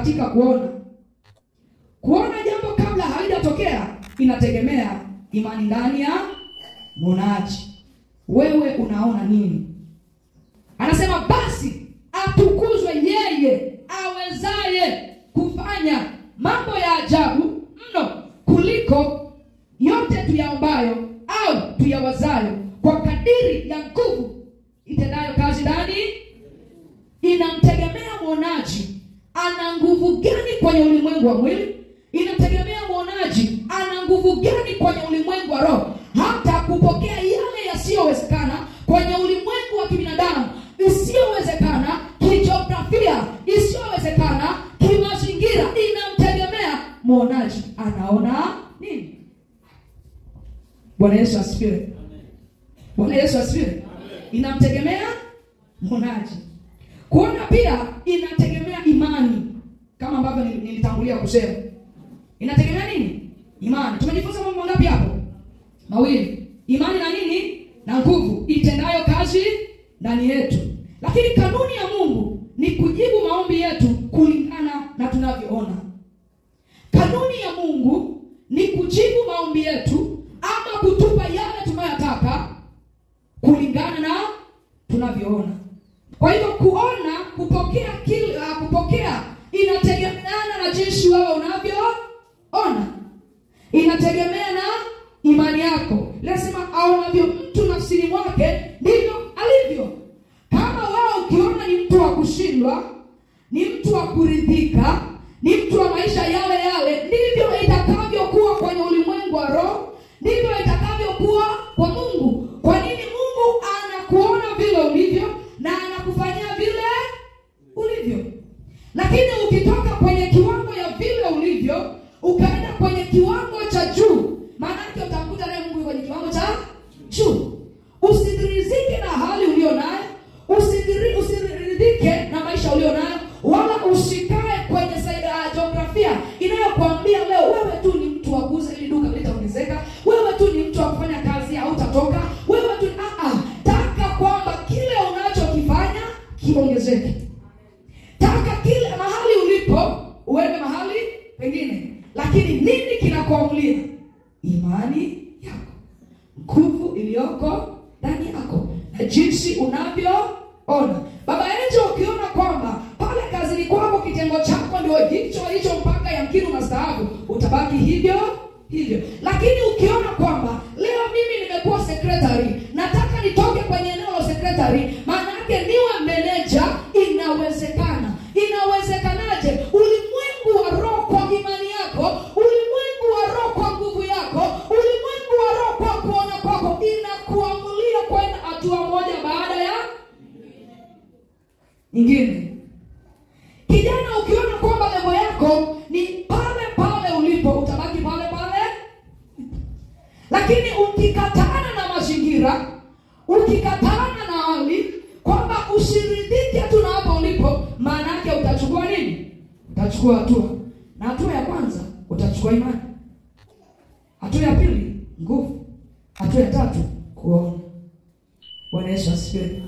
katika kuona. Kuona jambo kabla halijatokea inategemea imani ndani ya mwonaji. Wewe unaona nini? Anasema basi atukuzwe yeye awezaye kufanya mambo ya ajabu mno kuliko yote tuyaombayo au tuyawazayo, kwa kadiri ya nguvu itendayo kazi ndani. Inamtegemea mwonaji ana nguvu gani kwenye ulimwengu wa mwili. Inamtegemea mwonaji ana nguvu gani kwenye ulimwengu wa roho, hata kupokea yale yasiyowezekana kwenye ulimwengu wa kibinadamu, isiyowezekana kijiografia, isiyowezekana kimazingira. Inamtegemea mwonaji anaona nini. Bwana Yesu asifiwe. Bwana Yesu asifiwe. Inamtegemea mwonaji. Kuona pia inategemea imani, kama ambavyo nilitangulia kusema. Inategemea nini? Imani. Tumejifunza mambo ngapi hapo? Mawili. Imani na nini? Na nguvu itendayo kazi ndani yetu. Lakini kanuni ya Mungu ni kujibu maombi yetu kulingana na tunavyoona. Kanuni ya Mungu ni kujibu maombi yetu ama kutupa yale tunayotaka kulingana na tunavyoona. Kwa hivyo kuona, kupokea inategemeana na jinsi wewe unavyoona. Inategemea na imani yako. Lazima aonavyo mtu nafsini mwake ndivyo alivyo. Kama wewe ukiona ni mtu wa kushindwa, ni mtu wa kuridhika, ni mtu wa maisha yale yale, ndivyo itakavyokuwa kwenye ulimwengu wa roho, ndivyo itakavyokuwa kwa Mungu. Kwa nini? Mungu anakuona vile ulivyo na anakufanyia vile ulivyo. Lakini ukitoka kwenye kiwango ya vile ulivyo ukaenda kwenye kiwango cha juu, maana yake utakuta naye Mungu kwenye kiwango cha juu. Usiridhike na hali ulionayo, usiridhike na maisha ulionayo, wala usikae kwenye jiografia inayokuambia leo wewe tu ni mtu wa kuuza ili duka litaongezeka, wewe tu ni mtu wa kufanya kazi au utatoka, wewe tu taka kwamba kile unachokifanya kiongezeke. Taka kile mahali ulipo uende mahali pengine. Lakini nini kinakuamulia? Imani yako, nguvu iliyoko ndani yako, na jinsi unavyoona. Baba yetu, ukiona kwamba pale kazini kwako kitengo chako ndio hicho mpaka yamkini unastaafu, utabaki hivyo hivyo. Lakini ukiona kwamba leo mimi nimekuwa secretary, nataka nitoke kwenye eneo la secretary, maana yake niwe manager, inawezekana. Inawezekanaje? Ulimwengu wa roho kwa imani yako, ulimwengu wa roho kwa nguvu yako, ulimwengu wa roho kwa kuona kwako inakuamulia kwenda hatua moja baada ya nyingine. Kijana, ukiona kwamba level yako ni pale pale ulipo, utabaki pale pale. Lakini ukikatana na mazingira, ukikatana na hali kwamba usiridhike tu na hapo ulipo, maana yake utachukua nini? Utachukua hatua. Na hatua ya kwanza utachukua imani. Hatua ya pili nguvu. Hatua ya tatu kuona. Bwana Yesu asifiwe.